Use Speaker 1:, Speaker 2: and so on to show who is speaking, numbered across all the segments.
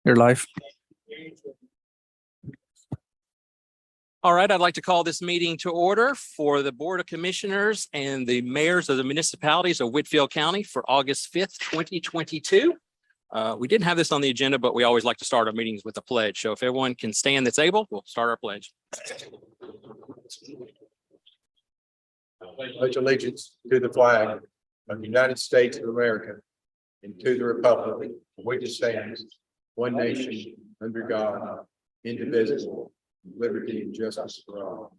Speaker 1: Your life.
Speaker 2: All right, I'd like to call this meeting to order for the Board of Commissioners and the mayors of the municipalities of Whitfield County for August 5th, 2022. We didn't have this on the agenda, but we always like to start our meetings with a pledge. So if everyone can stand that's able, we'll start our pledge.
Speaker 3: Pledge allegiance to the flag of the United States of America and to the republic for which it stands, one nation, under God, indivisible, with liberty and justice for all.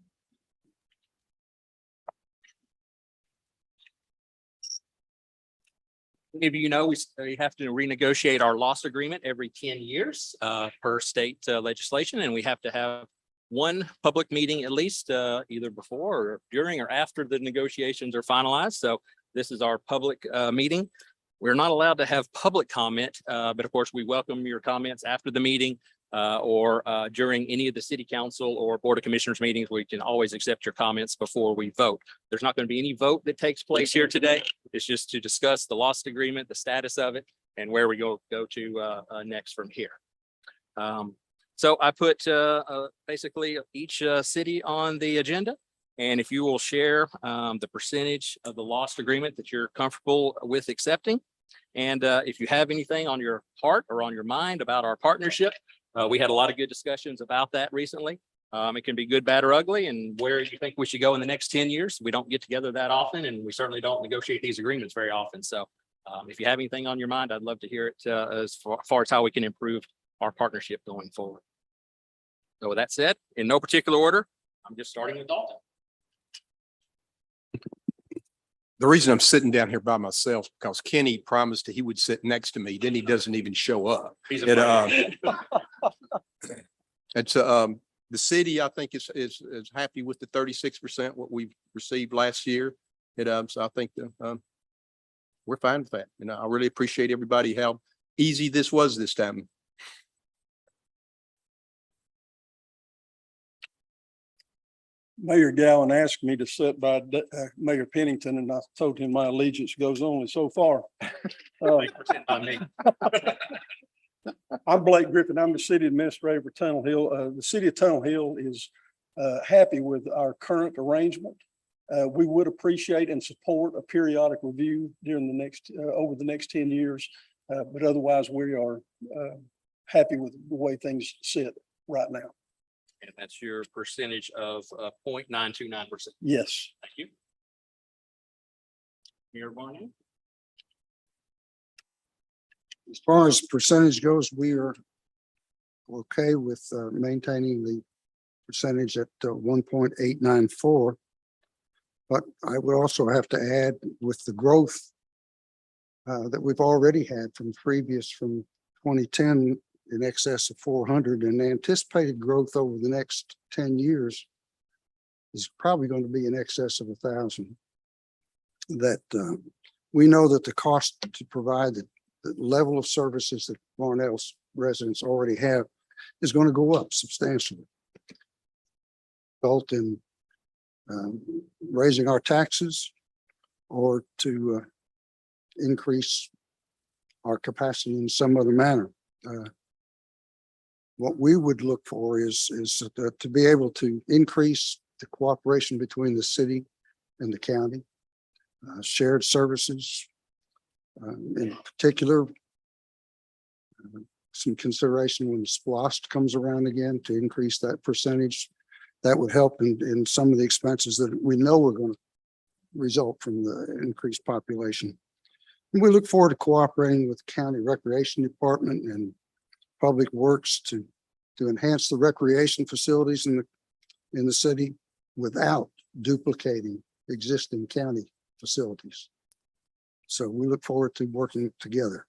Speaker 2: Many of you know we have to renegotiate our loss agreement every 10 years per state legislation, and we have to have one public meeting at least either before or during or after the negotiations are finalized. So this is our public meeting. We're not allowed to have public comment, but of course we welcome your comments after the meeting or during any of the city council or board of commissioners meetings. We can always accept your comments before we vote. There's not going to be any vote that takes place here today. It's just to discuss the loss agreement, the status of it, and where we go to next from here. So I put basically each city on the agenda. And if you will share the percentage of the lost agreement that you're comfortable with accepting. And if you have anything on your heart or on your mind about our partnership, we had a lot of good discussions about that recently. It can be good, bad, or ugly, and where you think we should go in the next 10 years. We don't get together that often, and we certainly don't negotiate these agreements very often. So if you have anything on your mind, I'd love to hear it as far as how we can improve our partnership going forward. So with that said, in no particular order, I'm just starting with Dalton.
Speaker 3: The reason I'm sitting down here by myself, because Kenny promised that he would sit next to me, then he doesn't even show up.
Speaker 2: He's
Speaker 3: It's the city, I think is happy with the 36% what we've received last year. So I think we're fine with that. And I really appreciate everybody how easy this was this time.
Speaker 4: Mayor Gowan asked me to sit by Mayor Pennington, and I told him my allegiance goes only so far. I'm Blake Griffin. I'm the city administrator for Tunnel Hill. The city of Tunnel Hill is happy with our current arrangement. We would appreciate and support a periodic review during the next over the next 10 years, but otherwise we are happy with the way things sit right now.
Speaker 2: And that's your percentage of 0.929%.
Speaker 4: Yes.
Speaker 2: Thank you. Mayor Barney.
Speaker 5: As far as percentage goes, we are okay with maintaining the percentage at 1.894. But I would also have to add, with the growth that we've already had from 2010 in excess of 400, and anticipated growth over the next 10 years is probably going to be in excess of 1,000. That we know that the cost to provide the level of services that Barnell's residents already have is going to go up substantially, both in raising our taxes or to increase our capacity in some other manner. What we would look for is to be able to increase the cooperation between the city and the county, shared services, in particular, some consideration when SPLOST comes around again to increase that percentage. That would help in some of the expenses that we know are going to result from the increased population. And we look forward to cooperating with the county recreation department and Public Works to enhance the recreation facilities in the city without duplicating existing county facilities. So we look forward to working together.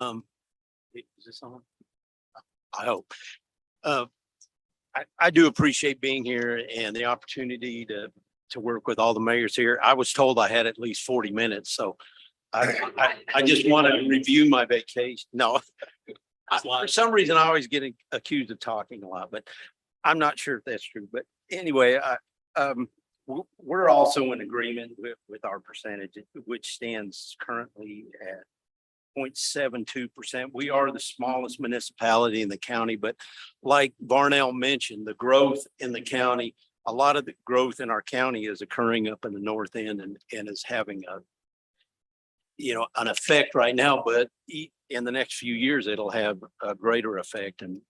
Speaker 6: Is this on? I hope. I do appreciate being here and the opportunity to work with all the mayors here. I was told I had at least 40 minutes, so I just want to review my vacation. No, for some reason I always get accused of talking a lot, but I'm not sure if that's true. But anyway, we're also in agreement with our percentage, which stands currently at 0.72%. We are the smallest municipality in the county, but like Varnell mentioned, the growth in the county, a lot of the growth in our county is occurring up in the north end and is having an effect right now, but in the next few years, it'll have a greater effect and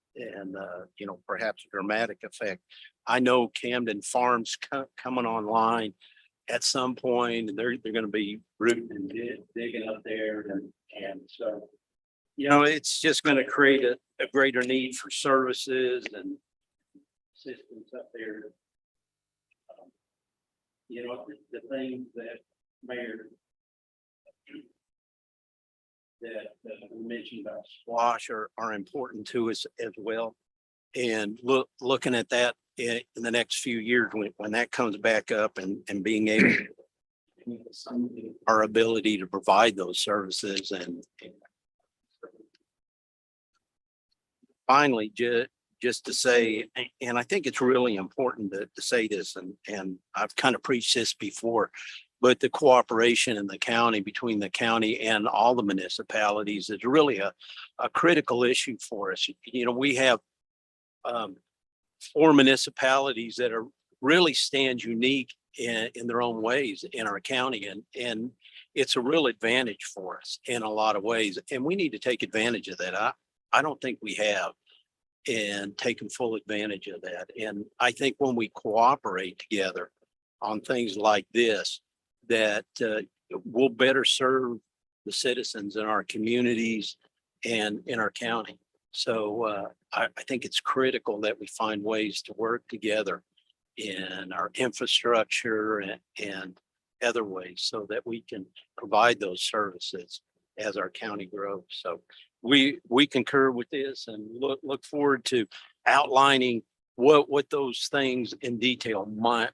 Speaker 6: perhaps a dramatic effect. I know Camden Farms coming online at some point, and they're going to be rooting and digging up there. And so, it's just going to create a greater need for services and systems up there. The things that Mayor that we mentioned about SPLOST are important to us as well. And looking at that in the next few years, when that comes back up and being able to our ability to provide those services and finally, just to say, and I think it's really important to say this, and I've kind of preached this before, but the cooperation in the county between the county and all the municipalities is really a critical issue for us. We have 4 municipalities that are really stand unique in their own ways in our county, and it's a real advantage for us in a lot of ways, and we need to take advantage of that. I don't think we have and taken full advantage of that. And I think when we cooperate together on things like this, that will better serve the citizens in our communities and in our county. So I think it's critical that we find ways to work together in our infrastructure and other ways so that we can provide those services as our county grows. So we concur with this and look forward to outlining what those things in detail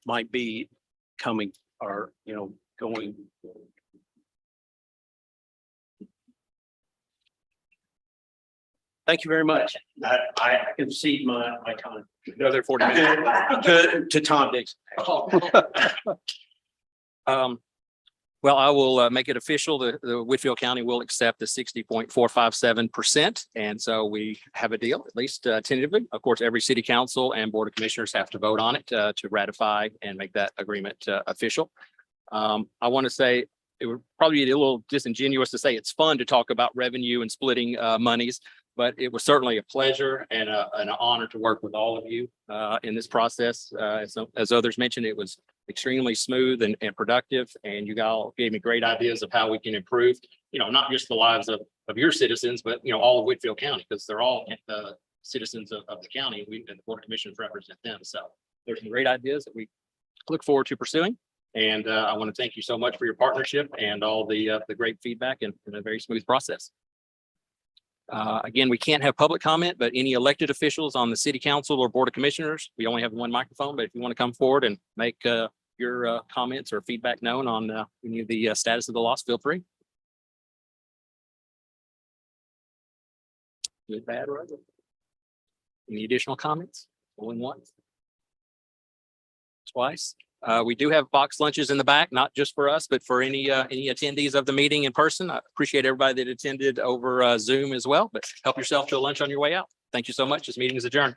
Speaker 6: might be coming or going. Thank you very much. I concede my time.
Speaker 2: Another 40 minutes.
Speaker 6: To Tom Dixon.
Speaker 2: Well, I will make it official. The Whitfield County will accept the 60.457%. And so we have a deal, at least tentatively. Of course, every city council and board of commissioners have to vote on it to ratify and make that agreement official. I want to say it would probably be a little disingenuous to say it's fun to talk about revenue and splitting monies, but it was certainly a pleasure and an honor to work with all of you in this process. As others mentioned, it was extremely smooth and productive, and you all gave me great ideas of how we can improve, not just the lives of your citizens, but, all of Whitfield County, because they're all citizens of the county. We and the board of commissioners represent them. So there's some great ideas that we look forward to pursuing. And I want to thank you so much for your partnership and all the great feedback and a very smooth process. Again, we can't have public comment, but any elected officials on the city council or board of commissioners, we only have one microphone, but if you want to come forward and make your comments or feedback known on any of the status of the loss, feel free. Good, bad, or ugly? Any additional comments? Going once? Twice? We do have box lunches in the back, not just for us, but for any attendees of the meeting in person. I appreciate everybody that attended over Zoom as well, but help yourself to a lunch on your way out. Thank you so much. This meeting is adjourned.